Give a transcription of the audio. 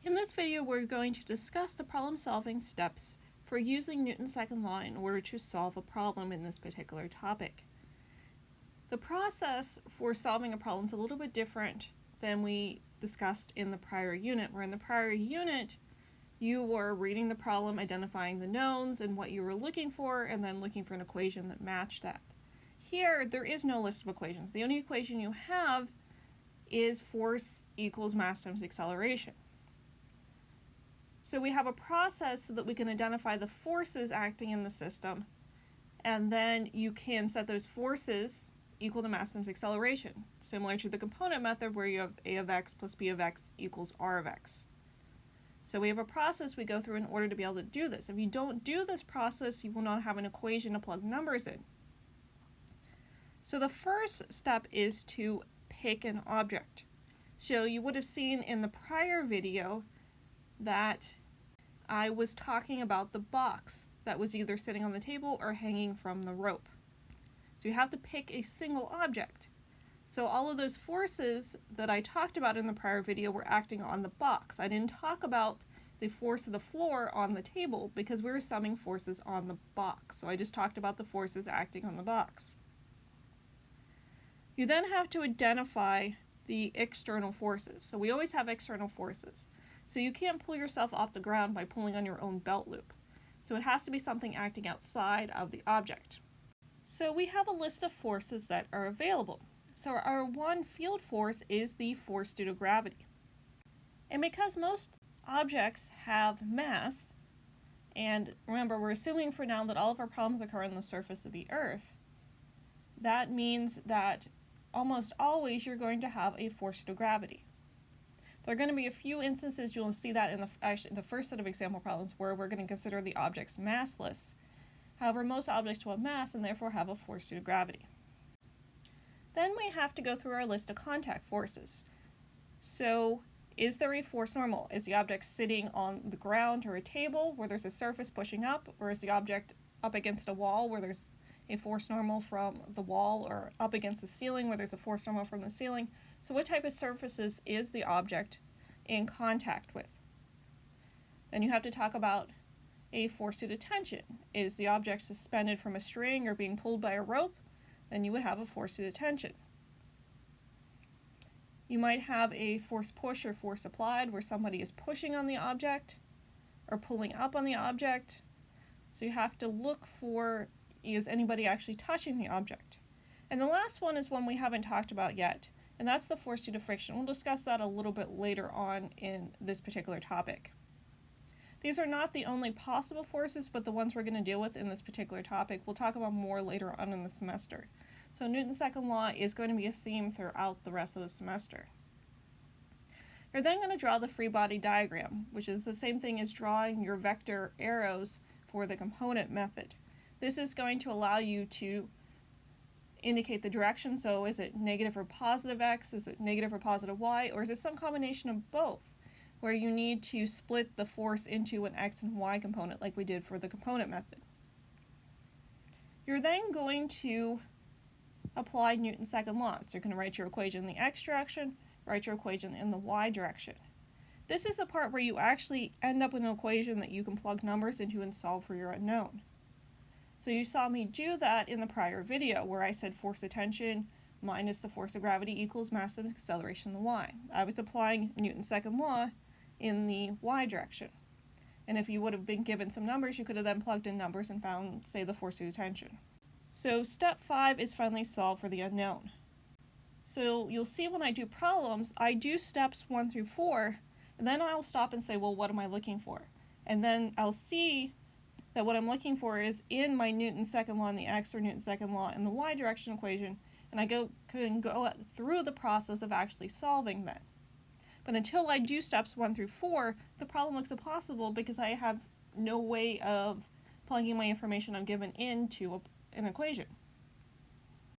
In this video, we're going to discuss the problem-solving steps for using Newton's second law in order to solve a problem in this particular topic. The process for solving a problem is a little bit different than we discussed in the prior unit, where in the prior unit, you were reading the problem, identifying the knowns and what you were looking for, and then looking for an equation that matched that. Here, there is no list of equations. The only equation you have is force equals mass times acceleration. So we have a process so that we can identify the forces acting in the system, and then you can set those forces equal to mass times acceleration, similar to the component method where you have a of x plus b of x equals r of x. So we have a process we go through in order to be able to do this. If you don't do this process, you will not have an equation to plug numbers in. So the first step is to pick an object. So you would have seen in the prior video that I was talking about the box that was either sitting on the table or hanging from the rope. So you have to pick a single object. So all of those forces that I talked about in the prior video were acting on the box. I didn't talk about the force of the floor on the table because we were summing forces on the box. So I just talked about the forces acting on the box. You then have to identify the external forces. So we always have external forces. So you can't pull yourself off the ground by pulling on your own belt loop. So it has to be something acting outside of the object. So we have a list of forces that are available. So our one field force is the force due to gravity. And because most objects have mass, and remember we're assuming for now that all of our problems occur on the surface of the Earth, that means that almost always you're going to have a force due to gravity. There are going to be a few instances you'll see that in the first set of example problems where we're going to consider the objects massless. However, most objects will have mass and therefore have a force due to gravity. Then we have to go through our list of contact forces. So is there a force normal? Is the object sitting on the ground or a table where there's a surface pushing up, or is the object up against a wall where there's a force normal from the wall, or up against the ceiling where there's a force normal from the ceiling? So what type of surfaces is the object in contact with? Then you have to talk about a force due to tension. Is the object suspended from a string or being pulled by a rope? Then you would have a force due to tension. You might have a force push or force applied where somebody is pushing on the object or pulling up on the object. So you have to look for, is anybody actually touching the object? And the last one is one we haven't talked about yet, and that's the force due to friction. We'll discuss that a little bit later on in this particular topic. These are not the only possible forces, but the ones we're going to deal with in this particular topic. We'll talk about more later on in the semester. So Newton's second law is going to be a theme throughout the rest of the semester. You're then going to draw the Freebody diagram, which is the same thing as drawing your vector arrows for the component method. This is going to allow you to indicate the direction. So is it negative or positive x? Is it negative or positive y? Or is it some combination of both, where you need to split the force into an x and y component like we did for the component method? You're then going to apply Newton's second law. So you're going to write your equation in the x direction, write your equation in the y direction. This is the part where you actually end up with an equation that you can plug numbers into and solve for your unknown. So you saw me do that in the prior video where I said force of tension minus the force of gravity equals mass times acceleration in the y. I was applying Newton's second law in the y direction. And if you would have been given some numbers, you could have then plugged in numbers and found, say, the force due to tension. So step 5 is finally solve for the unknown. So you'll see when I do problems, I do steps 1 through 4, and then I'll stop and say, well, what am I looking for? And then I'll see that what I'm looking for is in my Newton's second law in the x or Newton's second law in the y direction equation, and I can go through the process of actually solving that. But until I do steps 1 through 4, the problem looks impossible because I have no way of plugging my information I'm given into an equation.